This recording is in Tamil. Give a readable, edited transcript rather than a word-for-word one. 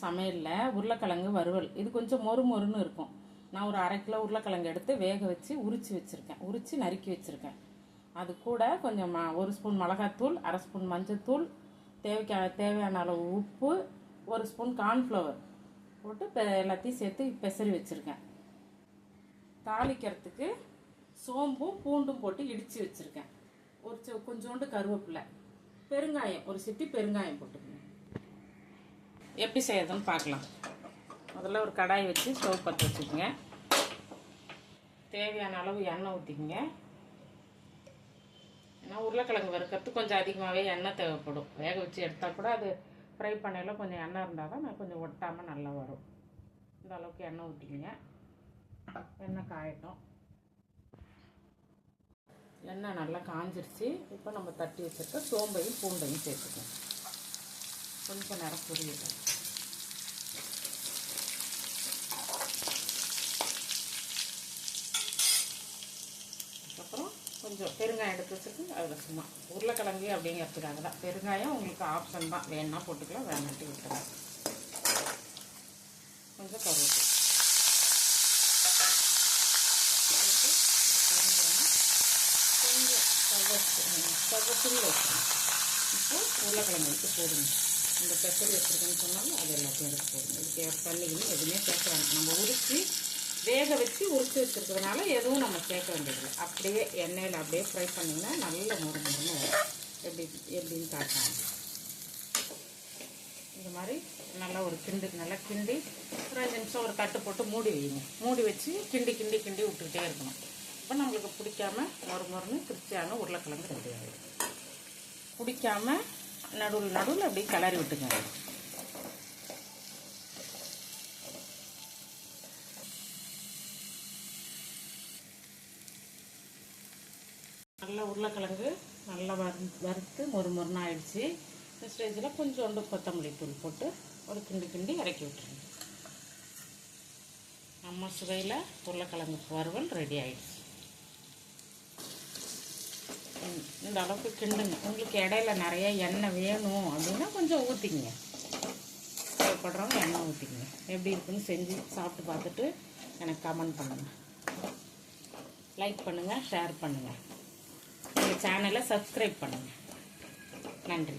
சமையலில் உருளைக்கிழங்கு வறுவல் இது கொஞ்சம் மொறு மொறுன்னு இருக்கும். நான் ஒரு 1/2 கிலோ உருளைக்கிழங்கு எடுத்து வேக வச்சு உரித்து வச்சுருக்கேன், உரித்து நறுக்கி வச்சுருக்கேன். அது கூட கொஞ்சம் 1 ஸ்பூன் மிளகாத்தூள், 1/2 ஸ்பூன் மஞ்சத்தூள், தேவையான அளவு உப்பு, 1 ஸ்பூன் கார்ன்ஃப்ளவர் போட்டு எல்லாத்தையும் சேர்த்து பெசரி வச்சுருக்கேன். தாளிக்கிறதுக்கு சோம்பும் பூண்டும் போட்டு இடித்து வச்சுருக்கேன். கொஞ்சோண்டு கருவேப்பிலை, பெருங்காயம், ஒரு சிட்டி பெருங்காயம் போட்டுக்கோங்க. எப்படி செய்யறதுன்னு பார்க்கலாம். முதல்ல ஒரு கடாய் வச்சு ஸ்டவ் பற்ற வச்சுக்கோங்க. தேவையான அளவு எண்ணெய் ஊற்றிக்கோங்க. ஏன்னா உருளைக்கிழங்கு வறுக்கிறதுக்கு கொஞ்சம் அதிகமாகவே எண்ணெய் தேவைப்படும். வேக வச்சு எடுத்தால் கூட அது ஃப்ரை பண்ணையில் கொஞ்சம் எண்ணெய் இருந்தால் தான் கொஞ்சம் ஒட்டாமல் நல்லா வரும். இந்த அளவுக்கு எண்ணெய் ஊற்றிக்கோங்க. எண்ணெய் காயட்டும். எண்ணெய் நல்லா காஞ்சிருச்சு. இப்போ நம்ம தட்டி வச்சுருக்க சோம்பையும் பூண்டையும் சேர்த்துக்கோங்க. கொஞ்சம் நேரம் பொரியட்டும். அதுக்கப்புறம் கொஞ்சம் பெருங்காயம் எடுத்து வச்சுட்டு அதில் சும்மா உருளைக்கிழங்கு அப்படிங்கிறதுக்காக தான். பெருங்காயம் உங்களுக்கு ஆப்ஷன் தான், வேணுன்னா போட்டுக்கலாம், வேணாட்டி விட்டுக்கலாம். கொஞ்சம் கருவேப்பிலை கொஞ்சம் வச்சுக்கணும். இப்போ உருளைக்கிழங்கு எடுத்து போடுங்க. இந்த பெசரி வச்சுருக்கேன்னு சொன்னாலும் அது எல்லாத்தையும் எடுத்து போடுங்க. இதுக்கு தண்ணிகளும் எதுவுமே சேர்க்க வேண்டாம். நம்ம உரித்து வேக வச்சு உரித்து வச்சுருக்கிறதுனால எதுவும் நம்ம சேர்க்க வேண்டியதில்லை. அப்படியே எண்ணெயில் அப்படியே ஃப்ரை பண்ணிங்கன்னா நல்ல முறுமுறுன்னு வரும். எப்படின்னு காட்டாங்க. இந்த மாதிரி நல்லா ஒரு நல்லா கிண்டி ஒரு 5 நிமிஷம் ஒரு தட்டு போட்டு மூடி வைங்க. மூடி வச்சு கிண்டி விட்டுக்கிட்டே இருக்கணும். இப்போ நம்மளுக்கு பிடிக்காம மொறுன்னு கிறிஸ்டியான உருளைக்கிழங்கு ரெடி ஆகிடும். பிடிக்காம நடுவில் அப்படியே கிளறி விட்டுங்க. நல்லா உருளைக்கிழங்கு நல்லா வறுத்து மொறுன்னு ஆயிடுச்சு. இந்த ஸ்டேஜில் கொஞ்சோண்டு கொத்தமல்லி தூள் போட்டு ஒரு கிண்டி இறக்கி விட்டுருங்க. நம்ம சுவையில் உருளைக்கிழங்கு வறுவல் ரெடி ஆயிடுச்சு. இந்த அளவுக்கு கிண்டுங்க. உங்களுக்கு இடையில நிறைய எண்ணெய் வேணும் அப்படின்னா கொஞ்சம் ஊற்றிக்கங்க. தேவைப்படுறவங்க எண்ணெய் ஊற்றிக்கங்க. எப்படி இருக்குன்னு செஞ்சு சாப்பிட்டு பார்த்துட்டு எனக்கு கமெண்ட் பண்ணுங்கள். லைக் பண்ணுங்கள், ஷேர் பண்ணுங்கள். எங்கள் சேனலை சப்ஸ்கிரைப் பண்ணுங்கள். நன்றி.